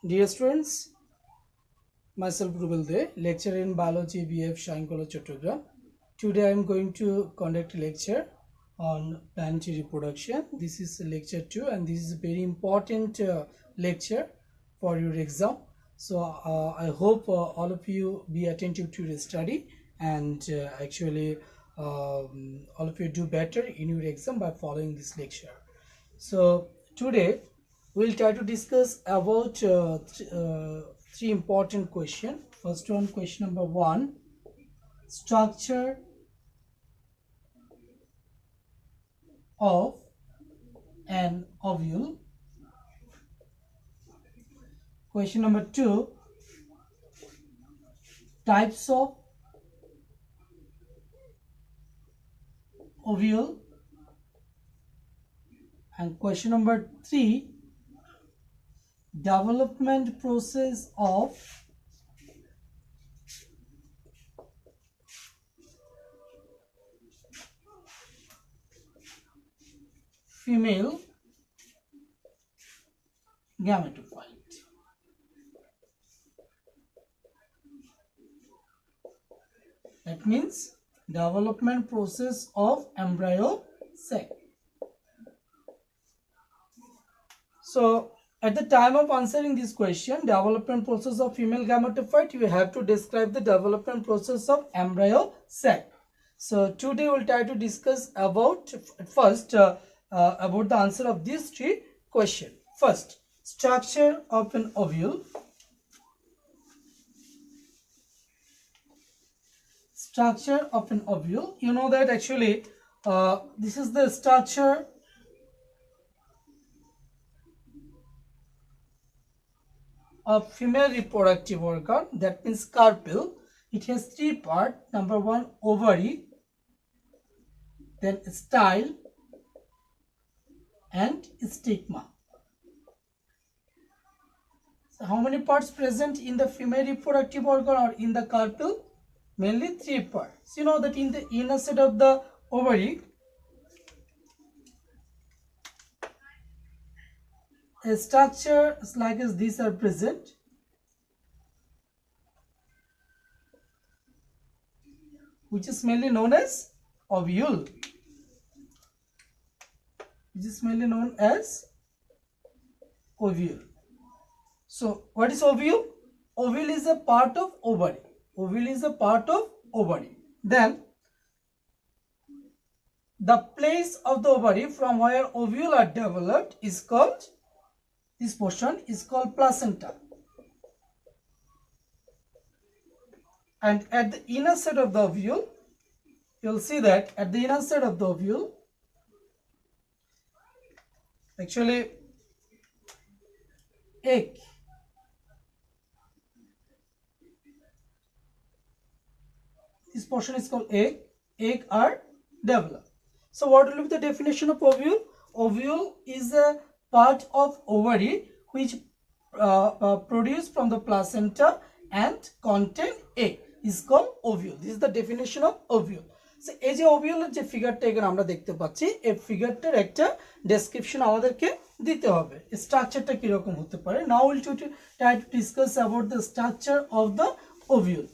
Dear students, myself Rubel De, lecturer in Biology BF Shine College Chattogram. Today I am going to conduct a lecture on planetary reproduction. This is lecture 2 and this is a very important lecture for your exam. So I hope all of you be attentive to your study and all of you do better in your exam by following this lecture. So today we'll try to discuss about three important questions. First one, question number 1, structure of an ovule. Question number 2, types of ovule. And question number 3, development process of female gametophyte. That means development process of embryo sac. So at the time of answering this question, development process of female gametophyte, you have to describe the development process of embryo sac. So today we'll try to discuss about about the answer of these three questions. First, structure of an ovule. Structure of an ovule. You know that actually this is the structure of female reproductive organ, that means carpel. It has three parts. Number 1, ovary, then style and stigma. So how many parts present in the female reproductive organ or in the carpel? Mainly 3 parts. You know that in the inner side of the ovary, a structure like as these are present. Which is mainly known as ovule. Which is mainly known as ovule. So what is ovule? Ovule is a part of ovary. Ovule is a part of ovary. Then the place of the ovary from where ovule are developed is called, this portion is called placenta. And at the inner side of the ovule, you'll see that at the inner side of the ovule, actually egg. This portion is called egg. Egg are developed. So what will be the definition of ovule? Ovule is a part of ovary which produce from the placenta and contain egg is called ovule. This is the definition of ovule. So এই যে ওভিউলের যে ফিগারটা এখানে আমরা দেখতে পাচ্ছি, এই ফিগারটার একটা description আমাদেরকে দিতে হবে। স্ট্রাকচারটা কি রকম হতে পারে? Now we'll try to discuss about the structure of the ovule.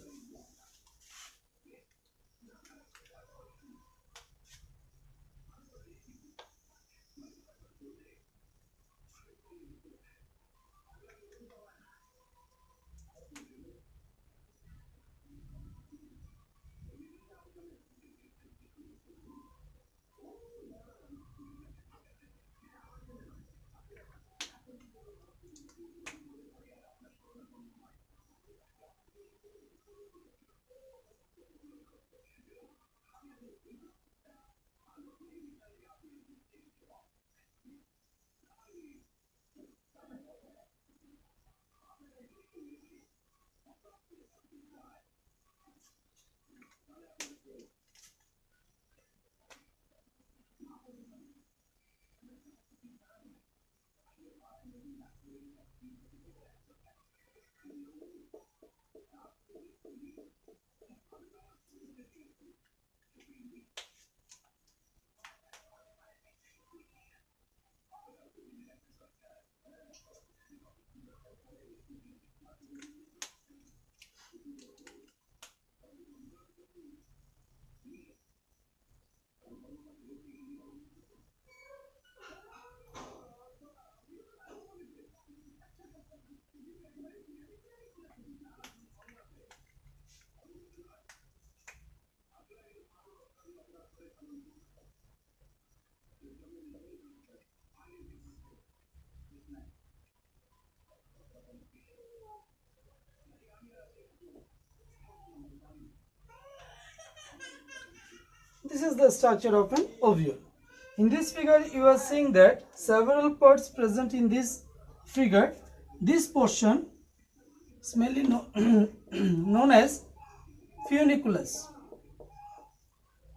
This is the structure of an ovule. In this figure, you are seeing that several parts present in this figure. This portion is mainly known as funiculus.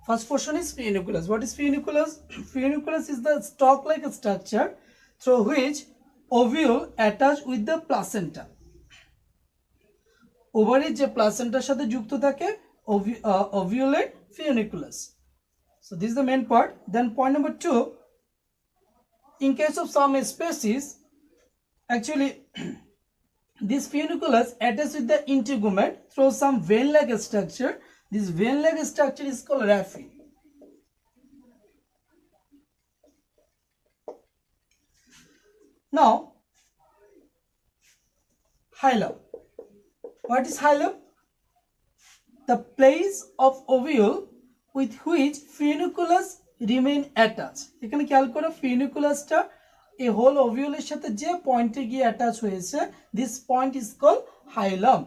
First portion is funiculus. What is funiculus? Funiculus is the stalk-like structure through which ovule attach with the placenta. Ovary je placenta সাথে যুক্ত থাকে ovulate funiculus. So this is the main part. Then point number 2, in case of some species, actually this funiculus attaches with the integument through some vein-like structure. This vein-like structure is called raphe. Now, hilum. What is hilum? The place of ovule with which funiculus remain attached. এখানে খেয়াল করো ফিউনিকুলাসটা এই whole ওভিউলের সাথে যে পয়েন্টে গিয়ে attach হয়েছে, this point is called hilum.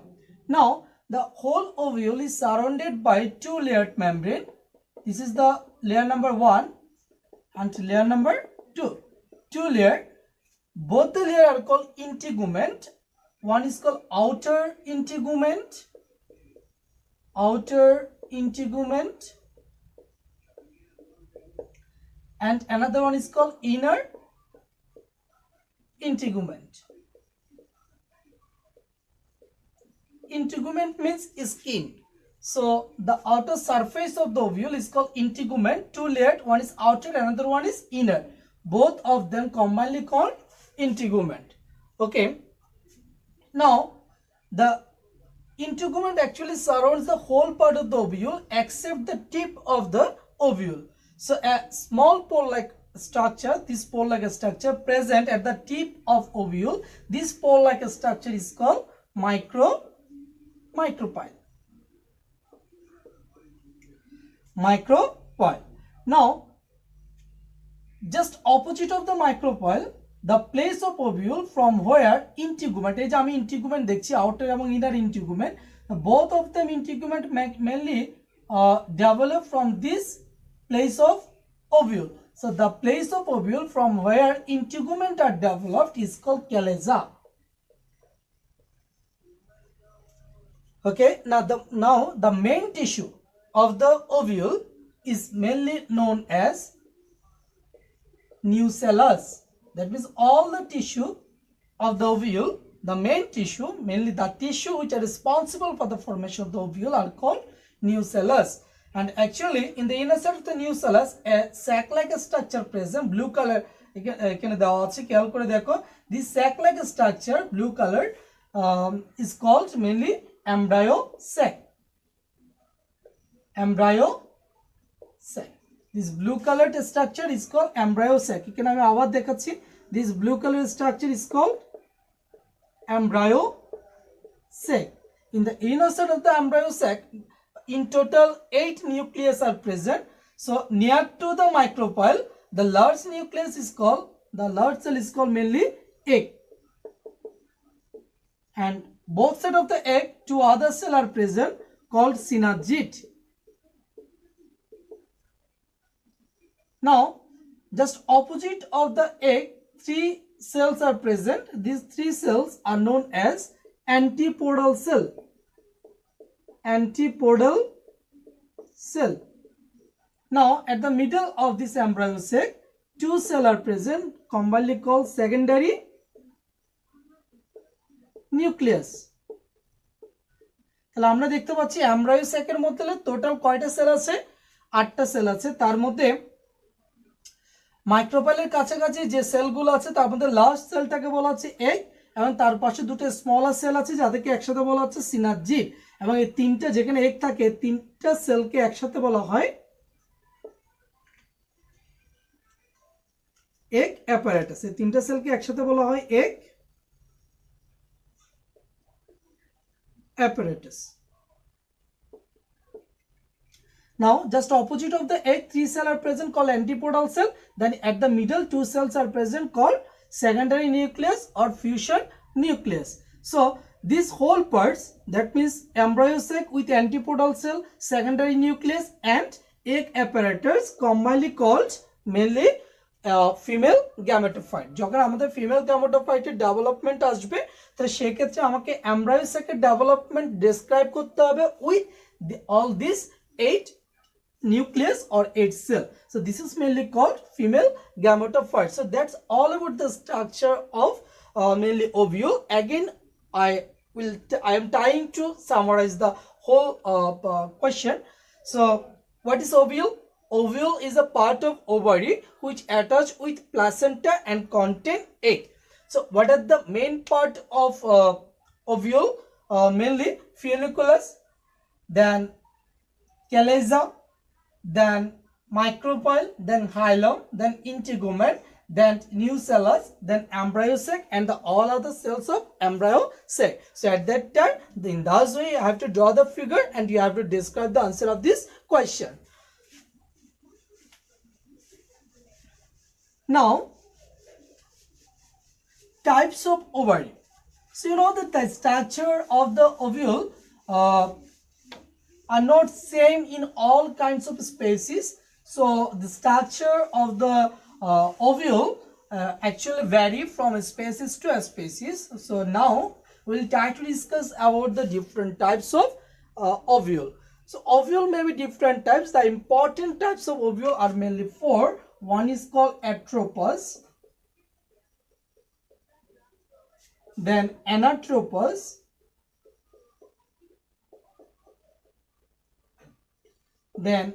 Now the whole ovule is surrounded by two layered membrane. This is the layer number 1 and layer number 2. Two layer. Both the layer are called integument. One is called outer integument. Outer integument. And another one is called inner integument. Integument means skin. So the outer surface of the ovule is called integument. Two layered, one is outer, another one is inner. Both of them commonly called integument. Okay. Now the integument actually surrounds the whole part of the ovule except the tip of the ovule. So a small pole-like structure, this pole-like structure present at the tip of ovule, this pole-like structure is called micropyle. Micropyle. Now, just opposite of the micropyle, the place of ovule from where integument, এই যে আমি integument দেখছি outer এবং inner integument, both of them integument mainly develop from this place of ovule. So the place of ovule from where integument are developed is called chalaza. Okay, now the main tissue of the ovule is mainly known as nucellus. That means all the tissue of the ovule, the main tissue, mainly the tissue which are responsible for the formation of the ovule are called nucellus. And actually in the inner side of the nucellus, a sac-like structure present, blue color, এখানে দেওয়া আছে, খেয়াল করে দেখো, this sac-like structure, blue color, is called mainly embryo sac. Embryo sac. This blue colored structure is called embryo sac. এখানে আমি আবার দেখাচ্ছি, this blue colored structure is called embryo sac. In the inner side of the embryo sac, in total 8 nucleus are present. So near to the micropyle, the large nucleus is called, the large cell is called mainly egg. And both sides of the egg, two other cells are present called synergid. Now, just opposite of the egg, 3 cells are present. These 3 cells are known as antipodal cell. Antipodal cell. Now, at the middle of this embryo sac, 2 cells are present, commonly called secondary nucleus. তাহলে আমরা দেখতে পাচ্ছি embryo স্যাকের মধ্যে total কয়টা sell আছে? 8টা sell আছে। তার মধ্যে মাইক্রোপাইলের কাছাকাছি যে সেলগুলো আছে তার মধ্যে লাস্ট সেলটাকে বলা হচ্ছে এগ, এবং তার পাশে দুটো স্মলার সেল আছে যাদেরকে একসাথে বলা হচ্ছে সিনার্জিড, এবং এই তিনটা যেখানে এগ থাকে তিনটা সেলকে একসাথে বলা হয় এগ অ্যাপারেটাস। এই তিনটা সেলকে একসাথে বলা হয় egg apparatus. Now, just opposite of the egg, 3 cells are present called antipodal cell. Then at the middle, 2 cells are present called secondary nucleus or fusion nucleus. So, this whole parts, that means embryo sac with antipodal cell, secondary nucleus and egg apparatus commonly called mainly female gametophyte. যখন আমাদের female গ্যামেটোফাইটের development আসবে তো সেক্ষেত্রে আমাকে embryo স্যাকের development describe করতে হবে with all this 8 nucleus or 8 cell. So this is mainly called female gametophyte. So that's all about the structure of mainly ovule. Again, I am trying to summarize the whole question. So what is ovule? Ovule is a part of ovary which attach with placenta and contain egg. So what are the main part of ovule? Mainly folliculus, then chalaza, then micropyle, then hilum, then integument, then nucellus, then embryo sac, and the all other cells of embryo sac. So at that time, in that way, you have to draw the figure and you have to describe the answer of this question. Now, types of ovary. So you know that the structure of the ovule are not same in all kinds of species. So the structure of the ovule actually vary from species to species. So now we'll try to discuss about the different types of ovule. So ovule may be different types. The important types of ovule are mainly four. One is called atropous, then anatropous, then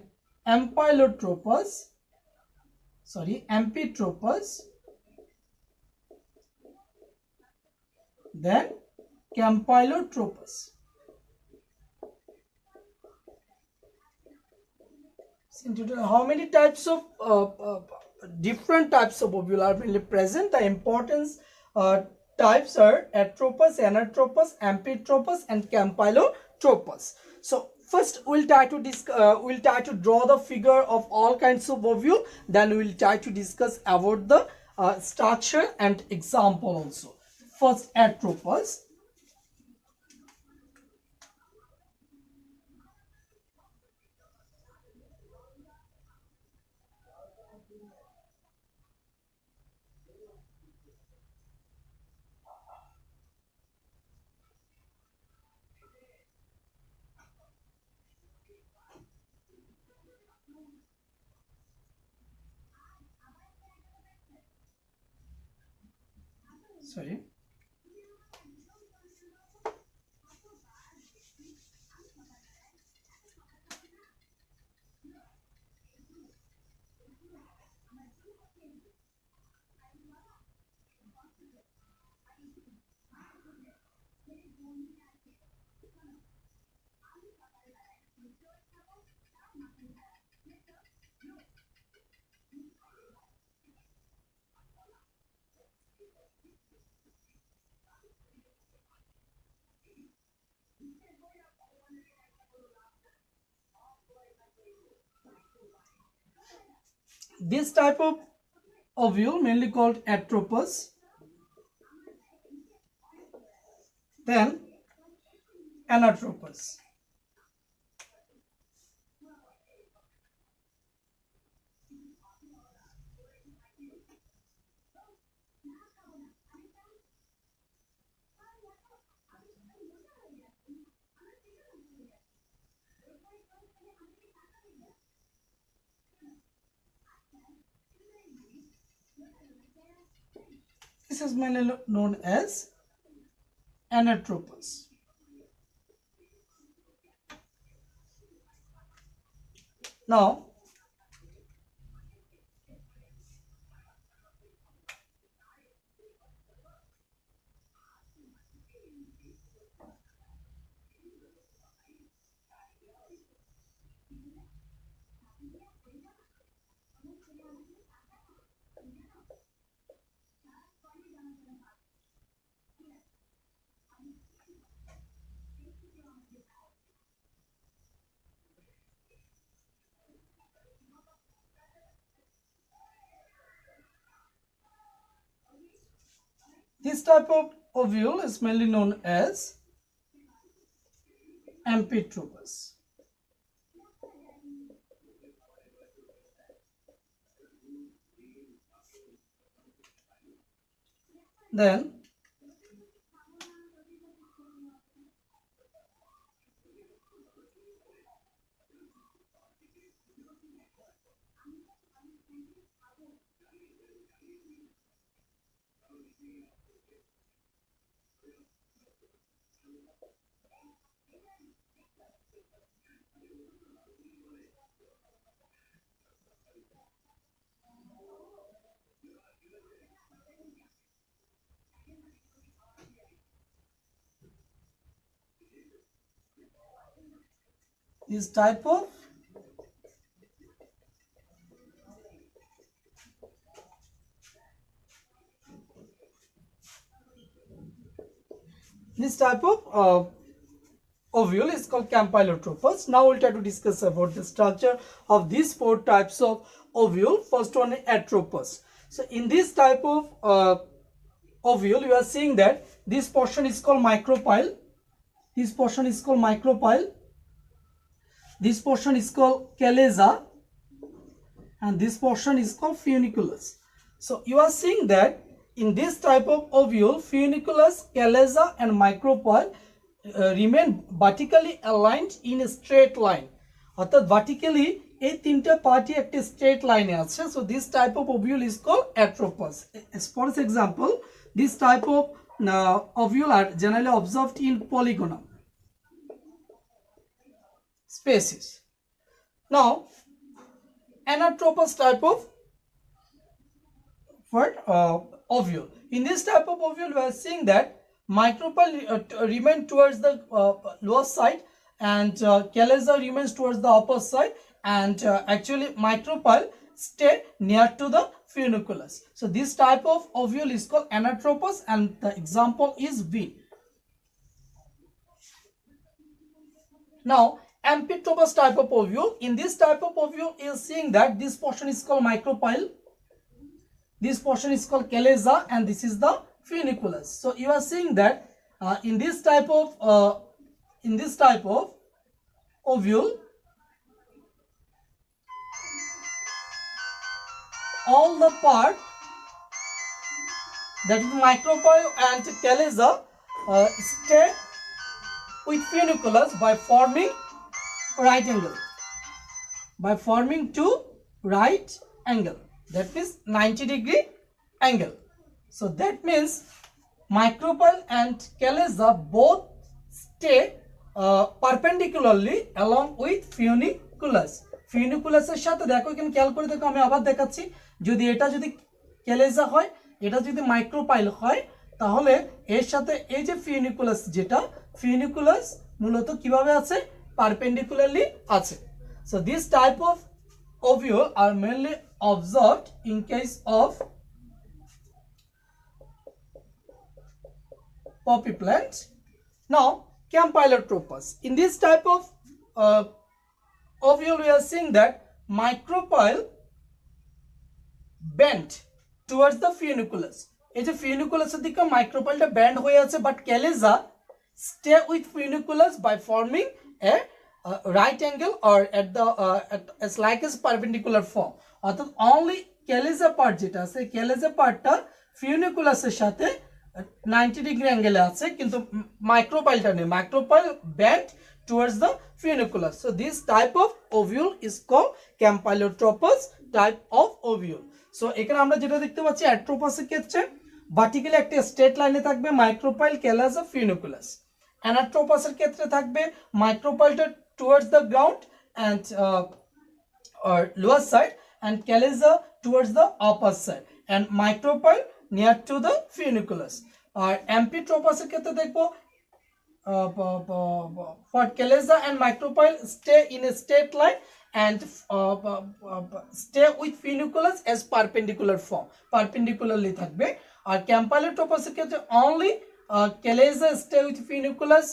ampylotropous, amphiotropous, then campylotropous. How many types of different types of ovule are really present? The importance types are atropous, anatropous, amphiotropous, and campylotropous. So first we'll try to draw the figure of all kinds of ovule. Then we'll try to discuss about the structure and example also. First, atropous. Sorry. This type of ovule mainly called atropous, then anatropous. This is mainly known as anatropous. Now, This type of ovule is mainly known as Amphitropous. Then this type of ovule is called Campylotropous. Now we'll try to discuss about the structure of these four types of ovule. First one is Atropous. So in this type of ovule, you are seeing that this portion is called micropyle. This portion is called micropyle. This portion is called chalaza, and this portion is called funiculus. So you are seeing that in this type of ovule, funiculus, chalaza and micropyle remain vertically aligned in a straight line. অর্থাৎ vertically এই তিনটা party একটা straight line আছে. So this type of ovule is called Atropous. As for example, this type of ovule are generally observed in polygonal species. Now, Anatropous type of ovule. In this type of ovule, we are seeing that micropyle remain towards the lower side, and chalaza remains towards the upper side, and actually micropyle stay near to the funiculus. So this type of ovule is called Anatropous, and the example is V. Now, Amphitropous type of ovule. In this type of ovule, you are seeing that this portion is called micropyle, this portion is called chalaza, and this is the funiculus. So you are seeing that in this type of ovule, all the part that is micropyle and chalaza stay with funiculus by forming right angle, by forming two right angle, that means 90-degree angle. So that means micropyle and chalaza both stay perpendicularly along with funiculus. ফিউনিকুলাসের সাথে দেখো এখানে খেয়াল করে দেখো, আমি আবার দেখাচ্ছি, যদি এটা যদি ক্যালেজা হয়, এটা যদি মাইক্রোপাইল হয়, তাহলে এর সাথে এই যে ফিউনিকুলাস, যেটা ফিউনিকুলাস মূলত কিভাবে আছে, পারপেন্ডিকুলারলি আছে. So this type of ovule are mainly observed in case of poppy plant. Now, Campylotropous. In this type of ovule, we are seeing that micropyle bent towards the funiculus. এই যে ফিউনিকুলাসের দিকে মাইক্রোপাইলটা band হয়ে আছে, but ক্যালেজা stay with funiculus by forming a right angle or at the as like as perpendicular form. অর্থাৎ only ক্যালেজা part যেটা আছে, ক্যালেজা পার্টটা ফিউনিকুলাসের সাথে 90-degree অ্যাঙ্গেলে আছে, কিন্তু মাইক্রোপাইলটা নেই, micropyle band towards the funiculus. So this type of ovule is called Campylotropous type of ovule. So এখানে আমরা যেটা দেখতে পাচ্ছি, অ্যাট্রোপাসের ক্ষেত্রে ভার্টিক্যালি একটা স্ট্রেট লাইনে থাকবে মাইক্রোপাইল, ক্যালাজা, ফিউনিকুলাস. অ্যানাট্রোপাসের ক্ষেত্রে থাকবে মাইক্রোপাইলটা towards the ground and or lower side, and chalaza towards the upper side, and micropyle near to the funiculus. আর Amphitropous এর ক্ষেত্রে দেখবো what chalaza and micropyle stay in a straight line and stay with funiculus as perpendicular form, perpendicularly থাকবে। আর ক্যাম্পাইলের টোপাসের ক্ষেত্রে only chalaza stay with funiculus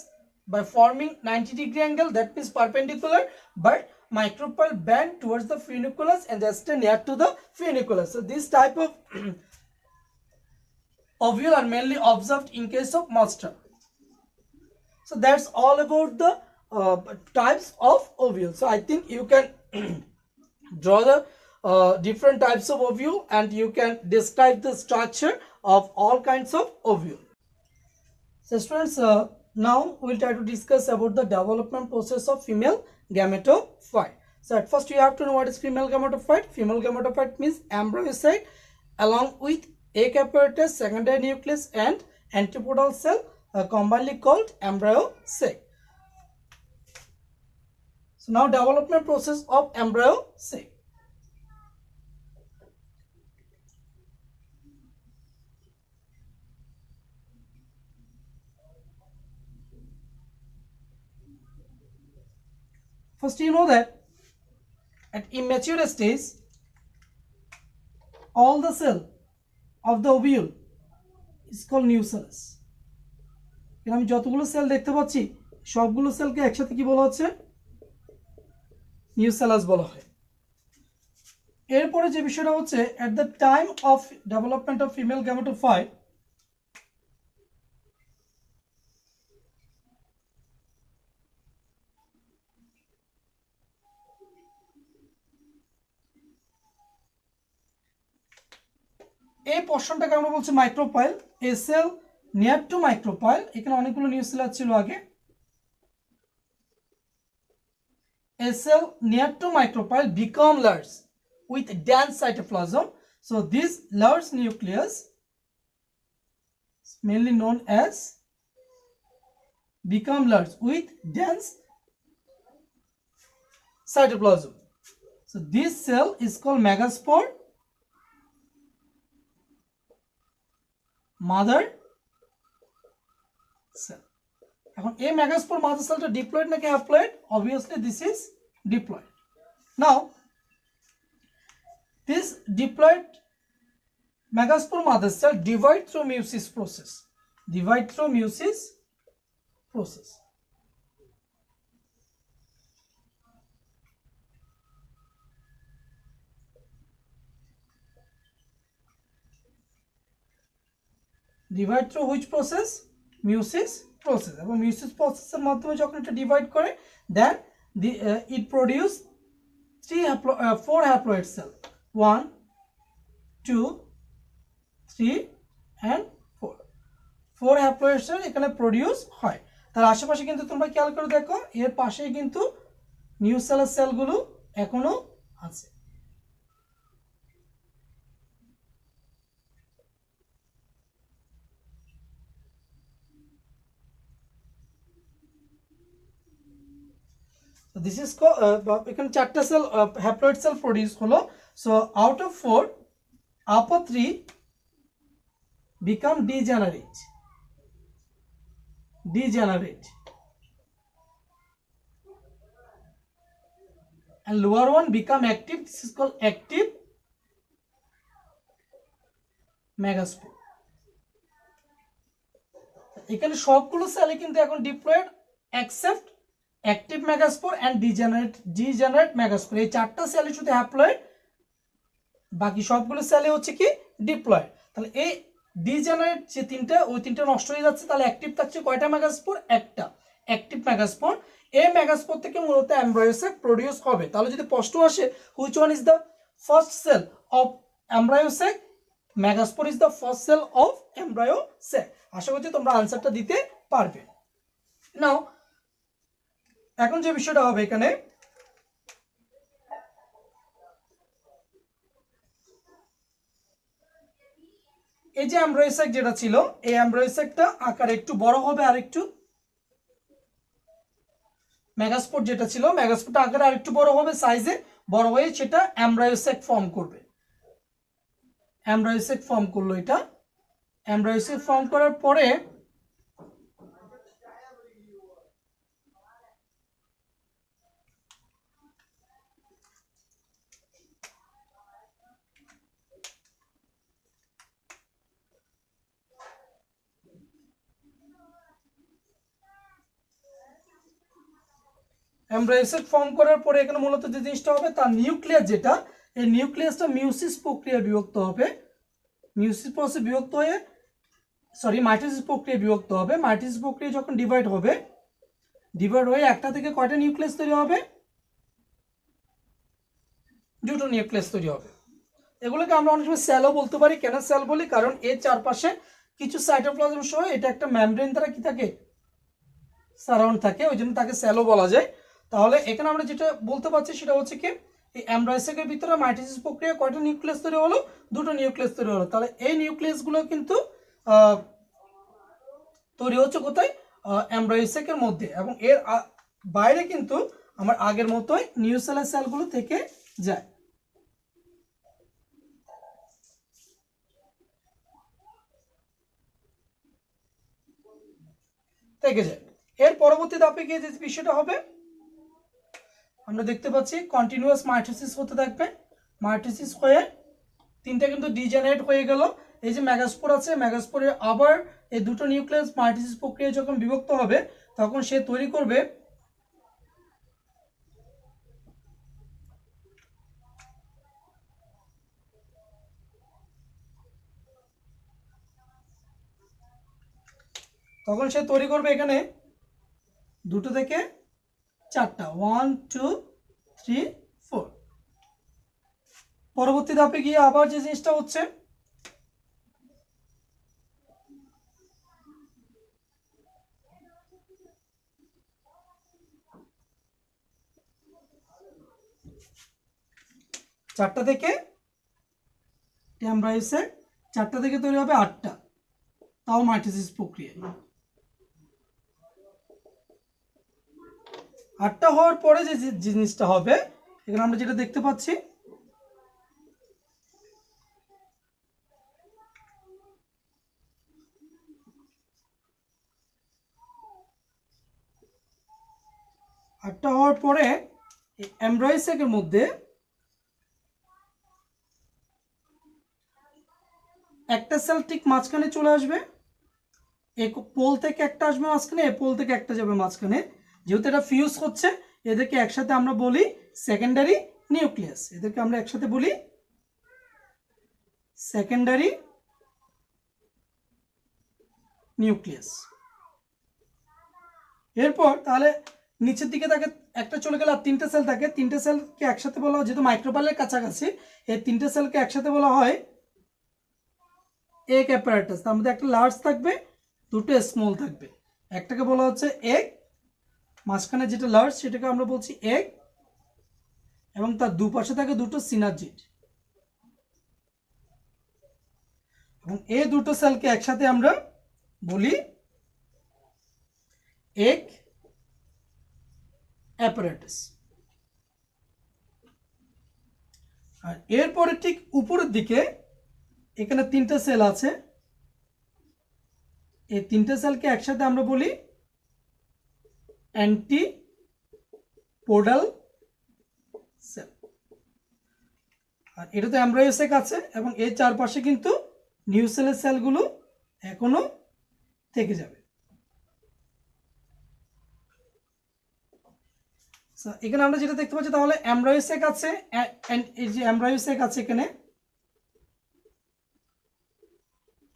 by forming 90 degree angle, that means perpendicular, but micropyle bend towards the funiculus and they stay near to the funiculus. So this type of ovule are mainly observed in case of master. So that's all about the types of ovule. So I think you can draw the different types of ovule and you can describe the structure of all kinds of ovule. So students, now we'll try to discuss about the development process of female gametophyte. So at first you have to know what is female gametophyte. Female gametophyte means embryocyte along with egg apparatus, secondary nucleus and antipodal cell, commonly called embryosac. So now development process of embryosac. First, you know that at immature stage, all the cell of the ovule is called nucellus. আমি যতগুলো sell দেখতে পাচ্ছি সবগুলো সেলকে একসাথে কি বলা হচ্ছে? Nucellus বলা হয়। এরপরে যে বিষয়টা হচ্ছে at the time of development of female gametophyte, এই পোরশনটাকে আমরা বলছি micropyle. A cell near to micropyle, এখানে অনেকগুলো নিউসেলাস ছিল আগে। A cell near to micropyle become large with dense cytoplasm. So this large nucleus is mainly known as become large with dense cytoplasm. So this cell is called megaspore, mother cell. এখন এই megaspore mother সেলটা diploid নাকি haploid? obviously this is diploid. Now this diploid megaspore mother cell divide through meiosis process, divide through meiosis process. Divide through which process? Meiosis process. এবং meiosis process এর মাধ্যমে যখন এটা divide করে then it produce 4 haploid cell, 1 2 3 and 4 haploid cell এখানে produce হয়। তার আশেপাশে কিন্তু তোমরা খেয়াল করে দেখো এর পাশেই কিন্তু নিউসেলাস সেলগুলো এখনো আছে। So this is called এখানে চারটা সেল হ্যাপ্লয়েড সেল প্রডিউস হলো। So out of 4, upper 3 become degenerate, and lower one become active. This is called active megaspore. এখানে সবগুলো সেলে কিন্তু এখন diploid except active megaspore and degenerate megaspore. এই চারটা সেলে শুধু হ্যাপ্লয়েড, বাকি সবগুলো সেলে হচ্ছে কি ডিপ্লয়েড। তাহলে এই ডিজেনারেট যে তিনটা, ওই তিনটা নষ্ট হয়ে যাচ্ছে। তাহলে অ্যাক্টিভ থাকছে কয়টা মেগাস্পোর? একটা অ্যাক্টিভ মেগাস্পোর। এই মেগাস্পোর থেকে মূলত এমব্রায়োসেক প্রডিউস হবে। তাহলে যদি প্রশ্ন আসে which one is the first cell of embryo sac, megaspore is the first cell of embryo sac. আশা করছি তোমরা আনসারটা দিতে পারবে। নাও এখন যে বিষয়টা হবে এখানে, এই যে এমব্রায়োসেক যেটা ছিল, এই এমব্রায়োসেকটা আকারে একটু বড় হবে, আর একটু মেগাস্পোর যেটা ছিল, মেগাস্পোরটা আকারে আর একটু বড় হবে, সাইজে বড় হয়ে সেটা এমব্রায়োসেক ফর্ম করবে। এমব্রায়োসেক ফর্ম করলো এটা। এমব্রায়োসেক ফর্ম করার পরে এমব্রায়োসাইট ফর্ম করার পরে এখানে মূলত যে জিনিসটা হবে তার নিউক্লিয়াস যেটা, এই নিউক্লিয়াসটা মিউসিস প্রক্রিয়া বিভক্ত হবে, মিউসিস প্রসেসে বিভক্ত হয়ে মাইটোসিস প্রক্রিয়া বিভক্ত হবে। মাইটোসিস প্রক্রিয়া যখন ডিভাইড হবে, ডিভাইড হয়ে একটা থেকে কয়টা নিউক্লিয়াস তৈরি হবে? দুটো নিউক্লিয়াস তৈরি হবে। এগুলোকে আমরা অনেক সময় সেলও বলতে পারি। কেন সেল বলি? কারণ এর চারপাশে কিছু সাইটোপ্লাজম সহ এটা একটা মেমব্রেন দ্বারা কি থাকে, সারাউন্ড থাকে, ওই জন্য তাকে সেলও বলা যায়। তাহলে এখানে আমরা যেটা বলতে পারছি সেটা হচ্ছে কি, এই এমব্রায়োসাইকের ভিতরে মাইটোসিস প্রক্রিয়া কয়টা নিউক্লিয়াস তৈরি হলো? দুটো নিউক্লিয়াস তৈরি হলো। তাহলে এই নিউক্লিয়াসগুলো কিন্তু তৈরি হচ্ছে কোথায়? এমব্রায়োসাইকের মধ্যে, এবং এর বাইরে কিন্তু আমার আগের মতোই নিউসেলার সেলগুলো থেকে যায়। থেকে যায়। এর পরবর্তী ধাপে গিয়ে যে বিষয়টা হবে, আমরা দেখতে পাচ্ছি কন্টিনিউয়াস মাইটোসিস হতে থাকবে। মাইটোসিস হয়ে তিনটা কিন্তু ডিজেনারেট হয়ে গেল। এই যে মেগাস্পোর আছে, মেগাস্পোরে আবার এই দুটো নিউক্লিয়াস মাইটোসিস প্রক্রিয়া যখন বিভক্ত হবে তখন সে তৈরি করবে এখানে দুটো থেকে চারটা, 1 2 3 4। পরবর্তী ধাপে গিয়ে আবার যে জিনিসটা হচ্ছে, চারটা থেকে এমব্রায়োসাইট, চারটা থেকে তৈরি হবে আটটা, তাও মাইটোসিস প্রক্রিয়া। আটটা হওয়ার পরে যে জিনিসটা হবে, এখানে আমরা যেটা দেখতে পাচ্ছি, আটটা হওয়ার পরে এমব্রায়োসাইকের মধ্যে একটা সেল ঠিক মাঝখানে চলে আসবে, এক পোল থেকে একটা আসবে মাঝখানে, এ পোল থেকে একটা যাবে মাঝখানে। যেহেতু এটা ফিউজ হচ্ছে, এদেরকে একসাথে আমরা বলি সেকেন্ডারি নিউক্লিয়াস। এদেরকে আমরা একসাথে বলি সেকেন্ডারি নিউক্লিয়াস। এরপর তাহলে নিচের দিকে থাকে একটা চলে গেলে আর তিনটে সেল থাকে, তিনটে সেলকে একসাথে বলা হয়, যেহেতু মাইক্রোবালের কাছাকাছি, এই তিনটে সেলকে একসাথে বলা হয় এগ অ্যাপারেটাস। তার মধ্যে একটা লার্জ থাকবে, দুটো স্মল থাকবে। একটাকে বলা হচ্ছে এগ, মাঝখানে যেটা লার্জ সেটাকে আমরা বলছি এগ, এবং তার দুপাশে থাকে দুটো সিনার্জিড। এবং এই দুটো সেলকে একসাথে আমরা বলি এগ অ্যাপারেটাস। আর এরপরে ঠিক উপরের দিকে এখানে তিনটে সেল আছে, এই তিনটে সেলকে একসাথে আমরা বলি অ্যান্টিপোডাল সেল। আর এটা তো এমব্রায়োসাইক আছে, এবং এর চারপাশে কিন্তু নিউসেলের সেলগুলো এখনো থেকে যাবে। এখানে আমরা যেটা দেখতে পাচ্ছি, তাহলে এমব্রায়োসাইক আছে, এই যে এমব্রায়োসাইক আছে, এখানে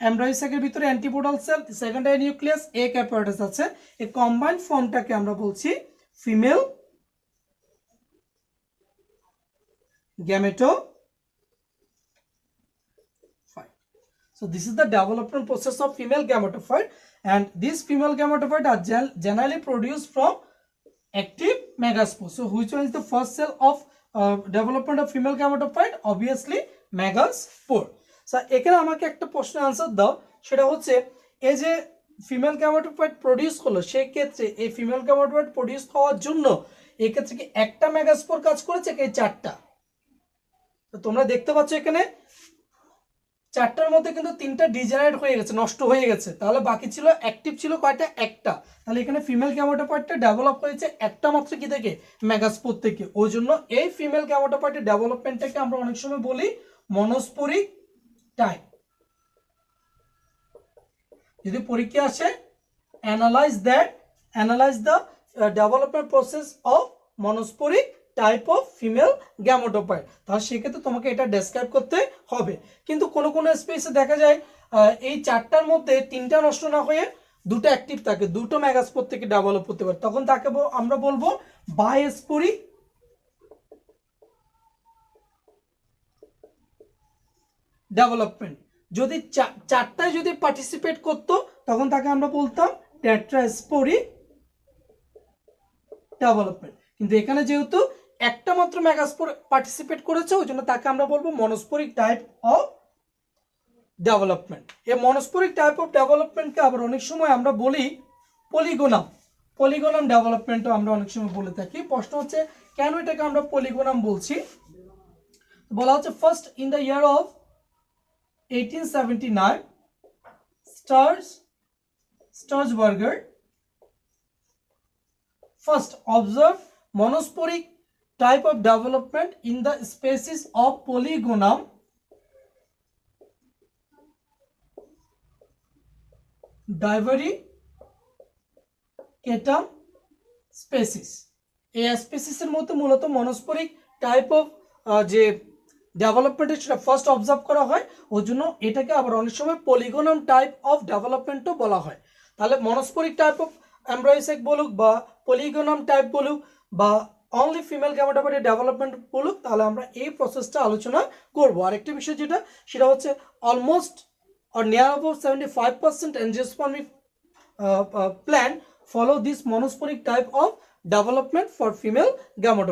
এমব্রায়োসাইকের ভিতরে antipodal cell, secondary nucleus, egg apparatus আছে। এই কম্বাইন্ড ফর্মটাকে আমরা বলছি female gametophyte. So this is the development process of female gametophyte, and these female gametophyte are generally produced from active megaspore. So which one is the first cell of development of female gametophyte? Obviously megaspore. So এখানে আমাকে একটা প্রশ্নের answer দাও, সেটা হচ্ছে এই যে female gametophyte produce হলো, সেই ক্ষেত্রে এই ফিমেল গ্যামেটোফাইট প্রডিউস হওয়ার জন্য এই ক্ষেত্রে কি একটা মেগাস্পোর কাজ করেছে কি চারটা? তো তোমরা দেখতে পাচ্ছ এখানে চারটার মধ্যে কিন্তু তিনটা ডিজেনারেট হয়ে গেছে, নষ্ট হয়ে গেছে। তাহলে বাকি ছিল অ্যাক্টিভ ছিল কয়টা? একটা। তাহলে এখানে ফিমেল গ্যামেটোফাইটটা ডেভেলপ হয়েছে একটা মাত্র কি থেকে? মেগাস্পোর থেকে। ওই জন্য এই ফিমেল গ্যামেটোফাইটের ডেভেলপমেন্টটাকে আমরা অনেক সময় বলি মনোস্পোরিক টাইপ। যদি পরীক্ষা আসে analyse the development process of monosporic type of female gametophyte. তাহলে সেক্ষেত্রে তোমাকে এটা ডেসক্রাইব করতে হবে। কিন্তু কোনো কোনো স্পেসে দেখা যায় এই চারটার মধ্যে তিনটা নষ্ট না হয়ে দুটো অ্যাক্টিভ থাকে, দুটো মেগাস্পোর থেকে ডেভেলপ হতে পারে, তখন তাকে আমরা বলবো বাইস্পোরিক ডেভেলপমেন্ট। যদি চারটায় যদি পার্টিসিপেট করতো তখন তাকে আমরা বলতাম টেট্রাস্পোরিক ডেভেলপমেন্ট। কিন্তু এখানে যেহেতু একটা মাত্র মেগাস্পোর পার্টিসিপেট করেছে ওই জন্য তাকে আমরা বলবো মনোস্পোরিক টাইপ অফ ডেভেলপমেন্ট। এই মনোস্পোরিক টাইপ অফ ডেভেলপমেন্টকে আবার অনেক সময় আমরা বলি পলিগোনাম ডেভেলপমেন্টও আমরা অনেক সময় বলে থাকি। প্রশ্ন হচ্ছে কেন এটাকে আমরা পলিগোনাম বলছি। বলা হচ্ছে first in the year of 1879 Sturzberger first observed monosporic type of development in the species of Polygonum diverticatum species। এই স্পেসিসের মধ্যে মূলত মনোস্পোরিক টাইপ অফ যে ডেভেলপমেন্ট সেটা ফার্স্ট অবজার্ভ করা হয়, ওই জন্য এটাকে আবার অনেক সময় পলিগোনাম টাইপ অফ ডেভেলপমেন্টও বলা হয়। তাহলে মনোস্পোরিক টাইপ অফ এমব্রায়োসেক বলুক বা পলিগোনাম টাইপ বলুক বা অনলি ফিমেল গ্যামেটোফাইটের ডেভেলপমেন্ট বলুক, তাহলে আমরা এই প্রসেসটা আলোচনা করব। আরেকটা বিষয় যেটা সেটা হচ্ছে almost or near about 75% angiospermic plant follow this monosporic type of development for female gametophyte।